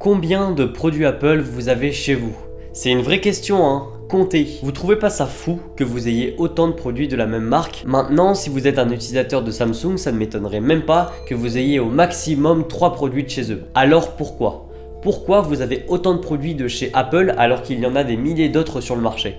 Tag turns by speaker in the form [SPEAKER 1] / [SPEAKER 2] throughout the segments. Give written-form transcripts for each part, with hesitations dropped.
[SPEAKER 1] Combien de produits Apple vous avez chez vous? C'est une vraie question, hein. Comptez. Vous trouvez pas ça fou que vous ayez autant de produits de la même marque? Maintenant, si vous êtes un utilisateur de Samsung, ça ne m'étonnerait même pas que vous ayez au maximum 3 produits de chez eux. Alors pourquoi? Pourquoi vous avez autant de produits de chez Apple alors qu'il y en a des milliers d'autres sur le marché?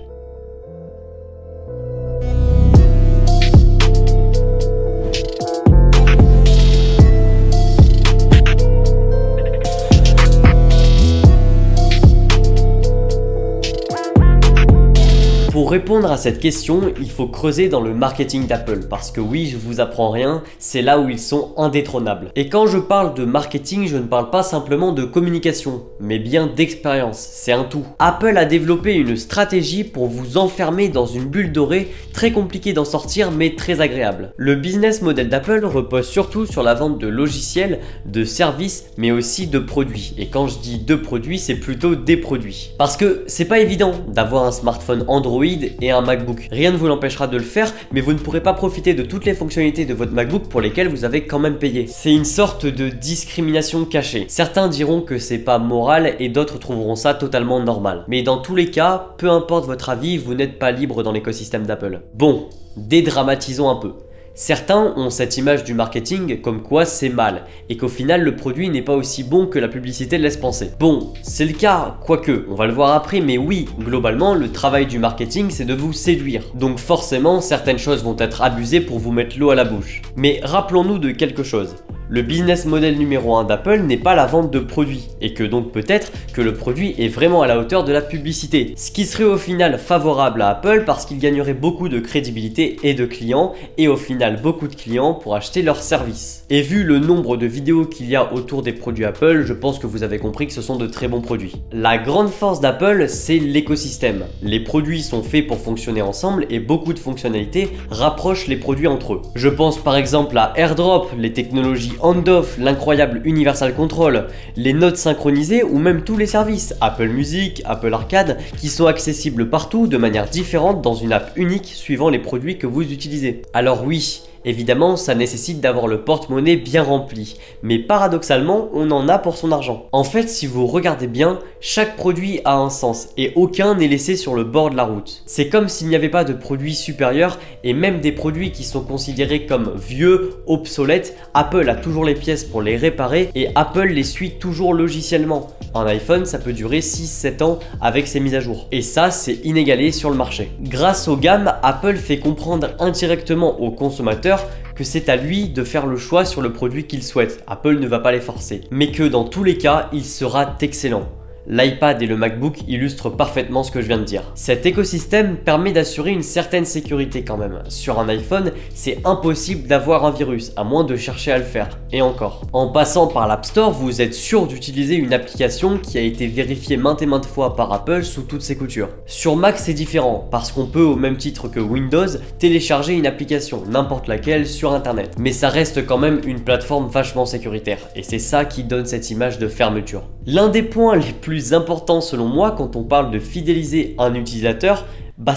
[SPEAKER 1] Pour répondre à cette question, il faut creuser dans le marketing d'Apple parce que oui, je vous apprends rien, c'est là où ils sont indétrônables. Et quand je parle de marketing, je ne parle pas simplement de communication, mais bien d'expérience, c'est un tout. Apple a développé une stratégie pour vous enfermer dans une bulle dorée, très compliquée d'en sortir mais très agréable. Le business model d'Apple repose surtout sur la vente de logiciels, de services, mais aussi de produits. Et quand je dis de produits, c'est plutôt des produits. Parce que c'est pas évident d'avoir un smartphone Android et un MacBook. Rien ne vous l'empêchera de le faire, mais vous ne pourrez pas profiter de toutes les fonctionnalités de votre MacBook pour lesquelles vous avez quand même payé. C'est une sorte de discrimination cachée. Certains diront que c'est pas moral et d'autres trouveront ça totalement normal. Mais dans tous les cas, peu importe votre avis, vous n'êtes pas libre dans l'écosystème d'Apple. Bon, dédramatisons un peu. Certains ont cette image du marketing comme quoi c'est mal et qu'au final le produit n'est pas aussi bon que la publicité laisse penser. Bon, c'est le cas, quoique, on va le voir après, mais oui, globalement, le travail du marketing c'est de vous séduire. Donc forcément, certaines choses vont être abusées pour vous mettre l'eau à la bouche. Mais rappelons-nous de quelque chose. Le business model numéro 1 d'Apple n'est pas la vente de produits et que donc peut-être que le produit est vraiment à la hauteur de la publicité. Ce qui serait au final favorable à Apple parce qu'il gagnerait beaucoup de crédibilité et de clients et au final beaucoup de clients pour acheter leurs services. Et vu le nombre de vidéos qu'il y a autour des produits Apple, je pense que vous avez compris que ce sont de très bons produits. La grande force d'Apple, c'est l'écosystème. Les produits sont faits pour fonctionner ensemble et beaucoup de fonctionnalités rapprochent les produits entre eux. Je pense par exemple à AirDrop, les technologies on-off, l'incroyable Universal Control, les notes synchronisées ou même tous les services Apple Music, Apple Arcade qui sont accessibles partout de manière différente dans une app unique suivant les produits que vous utilisez. Alors oui, évidemment, ça nécessite d'avoir le porte-monnaie bien rempli, mais paradoxalement, on en a pour son argent. En fait, si vous regardez bien, chaque produit a un sens et aucun n'est laissé sur le bord de la route. C'est comme s'il n'y avait pas de produits supérieurs et même des produits qui sont considérés comme vieux, obsolètes, Apple a toujours les pièces pour les réparer et Apple les suit toujours logiciellement. Un iPhone, ça peut durer 6-7 ans avec ses mises à jour. Et ça, c'est inégalé sur le marché. Grâce aux gammes, Apple fait comprendre indirectement aux consommateurs que c'est à lui de faire le choix sur le produit qu'il souhaite. Apple ne va pas les forcer. Mais que dans tous les cas, il sera excellent. L'iPad et le MacBook illustrent parfaitement ce que je viens de dire. Cet écosystème permet d'assurer une certaine sécurité quand même. Sur un iPhone, c'est impossible d'avoir un virus, à moins de chercher à le faire. Et encore. En passant par l'App Store, vous êtes sûr d'utiliser une application qui a été vérifiée maintes et maintes fois par Apple sous toutes ses coutures. Sur Mac, c'est différent, parce qu'on peut, au même titre que Windows, télécharger une application, n'importe laquelle, sur Internet. Mais ça reste quand même une plateforme vachement sécuritaire. Et c'est ça qui donne cette image de fermeture. L'un des points les plus important selon moi quand on parle de fidéliser un utilisateur,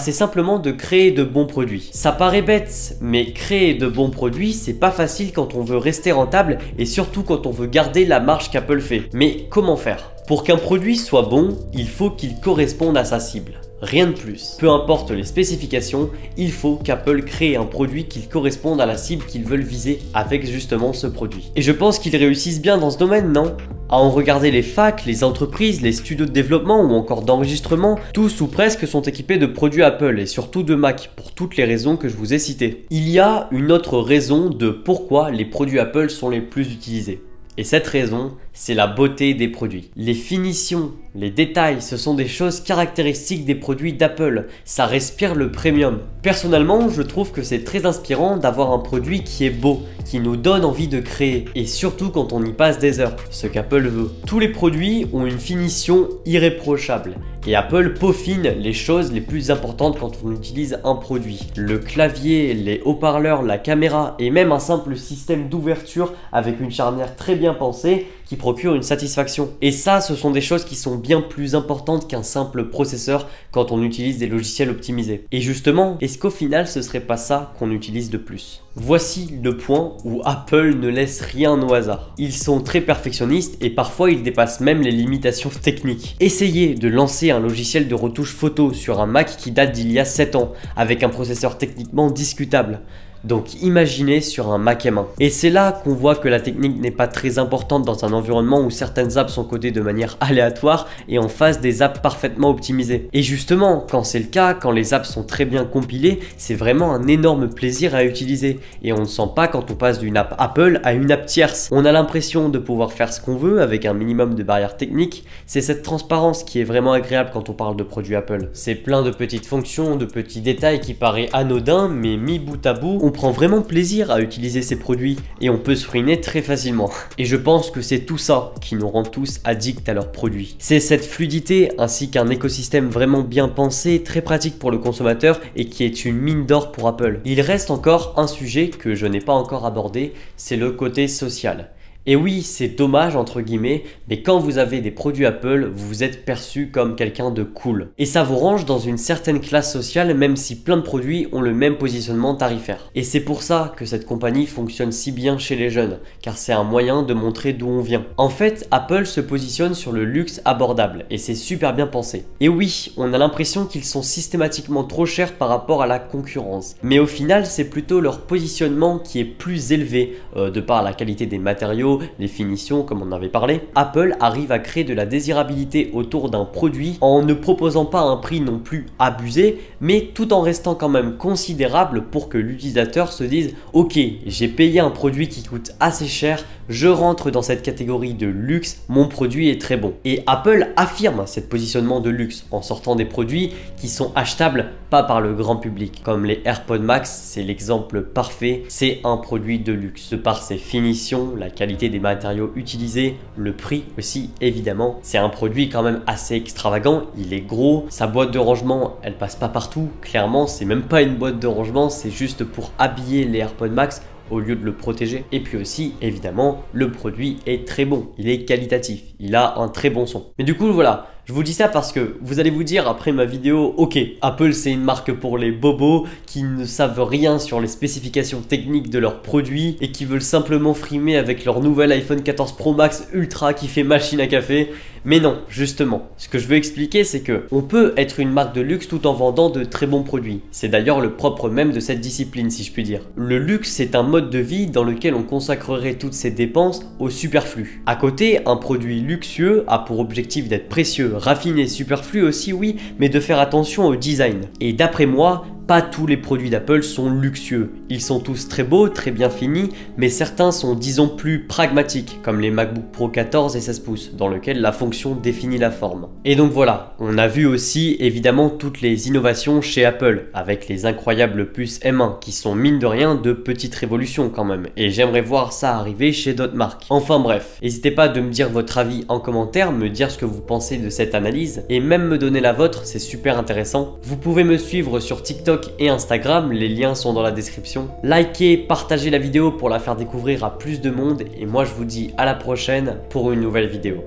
[SPEAKER 1] c'est simplement de créer de bons produits. Ça paraît bête, mais créer de bons produits, c'est pas facile quand on veut rester rentable et surtout quand on veut garder la marge qu'Apple fait. Mais comment faire? Pour qu'un produit soit bon, il faut qu'il corresponde à sa cible. Rien de plus. Peu importe les spécifications, il faut qu'Apple crée un produit qui corresponde à la cible qu'ils veulent viser avec justement ce produit. Et je pense qu'ils réussissent bien dans ce domaine, non? À en regarder les facs, les entreprises, les studios de développement ou encore d'enregistrement, tous ou presque sont équipés de produits Apple et surtout de Mac, pour toutes les raisons que je vous ai citées. Il y a une autre raison de pourquoi les produits Apple sont les plus utilisés. Et cette raison, c'est la beauté des produits. Les finitions, les détails, ce sont des choses caractéristiques des produits d'Apple. Ça respire le premium. Personnellement, je trouve que c'est très inspirant d'avoir un produit qui est beau, qui nous donne envie de créer, et surtout quand on y passe des heures, ce qu'Apple veut. Tous les produits ont une finition irréprochable. Et Apple peaufine les choses les plus importantes quand on utilise un produit. Le clavier, les haut-parleurs, la caméra et même un simple système d'ouverture avec une charnière très bien pensée qui procure une satisfaction. Et ça, ce sont des choses qui sont bien plus importantes qu'un simple processeur quand on utilise des logiciels optimisés. Et justement, est-ce qu'au final, ce serait pas ça qu'on utilise de plus? Voici le point où Apple ne laisse rien au hasard. Ils sont très perfectionnistes et parfois ils dépassent même les limitations techniques. Essayez de lancer un logiciel de retouche photo sur un Mac qui date d'il y a 7 ans avec un processeur techniquement discutable. Donc imaginez sur un Mac M1. Et c'est là qu'on voit que la technique n'est pas très importante dans un environnement où certaines apps sont codées de manière aléatoire et en face des apps parfaitement optimisées. Et justement, quand c'est le cas, quand les apps sont très bien compilées, c'est vraiment un énorme plaisir à utiliser. Et on ne sent pas quand on passe d'une app Apple à une app tierce. On a l'impression de pouvoir faire ce qu'on veut avec un minimum de barrières techniques. C'est cette transparence qui est vraiment agréable quand on parle de produits Apple. C'est plein de petites fonctions, de petits détails qui paraissent anodins, mais mis bout à bout, on prend vraiment plaisir à utiliser ces produits et on peut se ruiner très facilement. Et je pense que c'est tout ça qui nous rend tous addicts à leurs produits. C'est cette fluidité ainsi qu'un écosystème vraiment bien pensé, très pratique pour le consommateur et qui est une mine d'or pour Apple. Il reste encore un sujet que je n'ai pas encore abordé, c'est le côté social. Et oui, c'est dommage entre guillemets, mais quand vous avez des produits Apple, vous êtes perçu comme quelqu'un de cool. Et ça vous range dans une certaine classe sociale même si plein de produits ont le même positionnement tarifaire. Et c'est pour ça que cette compagnie fonctionne si bien chez les jeunes, car c'est un moyen de montrer d'où on vient. En fait, Apple se positionne sur le luxe abordable, et c'est super bien pensé. Et oui, on a l'impression qu'ils sont systématiquement trop chers par rapport à la concurrence. Mais au final, c'est plutôt leur positionnement qui est plus élevé, de par la qualité des matériaux, les finitions comme on avait parlé. Apple arrive à créer de la désirabilité autour d'un produit en ne proposant pas un prix non plus abusé, mais tout en restant quand même considérable pour que l'utilisateur se dise ok, j'ai payé un produit qui coûte assez cher, je rentre dans cette catégorie de luxe, mon produit est très bon. Et Apple affirme cette positionnement de luxe en sortant des produits qui sont achetables pas par le grand public. Comme les AirPods Max, c'est l'exemple parfait, c'est un produit de luxe. De par ses finitions, la qualité des matériaux utilisés, le prix aussi évidemment. C'est un produit quand même assez extravagant, il est gros, sa boîte de rangement elle passe pas partout, clairement c'est même pas une boîte de rangement, c'est juste pour habiller les AirPods Max au lieu de le protéger. Et puis aussi, évidemment, le produit est très bon, il est qualitatif, il a un très bon son. Mais du coup, voilà, je vous dis ça parce que vous allez vous dire après ma vidéo, ok, Apple c'est une marque pour les bobos qui ne savent rien sur les spécifications techniques de leurs produits et qui veulent simplement frimer avec leur nouvel iPhone 14 Pro Max Ultra qui fait machine à café. Mais non, justement, ce que je veux expliquer c'est que on peut être une marque de luxe tout en vendant de très bons produits. C'est d'ailleurs le propre même de cette discipline si je puis dire. Le luxe c'est un mode de vie dans lequel on consacrerait toutes ses dépenses au superflu. À côté, un produit luxueux a pour objectif d'être précieux, raffiné, superflu aussi oui, mais de faire attention au design. Et d'après moi, pas tous les produits d'Apple sont luxueux. Ils sont tous très beaux, très bien finis, mais certains sont disons plus pragmatiques, comme les MacBook Pro 14 et 16 pouces, dans lequel la fonction définit la forme. Et donc voilà, on a vu aussi évidemment toutes les innovations chez Apple, avec les incroyables puces M1, qui sont mine de rien de petites révolutions quand même, et j'aimerais voir ça arriver chez d'autres marques. Enfin bref, n'hésitez pas de me dire votre avis en commentaire, me dire ce que vous pensez de cette analyse, et même me donner la vôtre, c'est super intéressant. Vous pouvez me suivre sur TikTok et Instagram, les liens sont dans la description. Likez, partagez la vidéo pour la faire découvrir à plus de monde et moi je vous dis à la prochaine pour une nouvelle vidéo.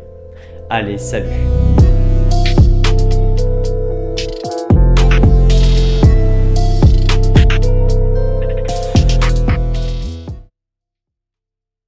[SPEAKER 1] Allez, salut!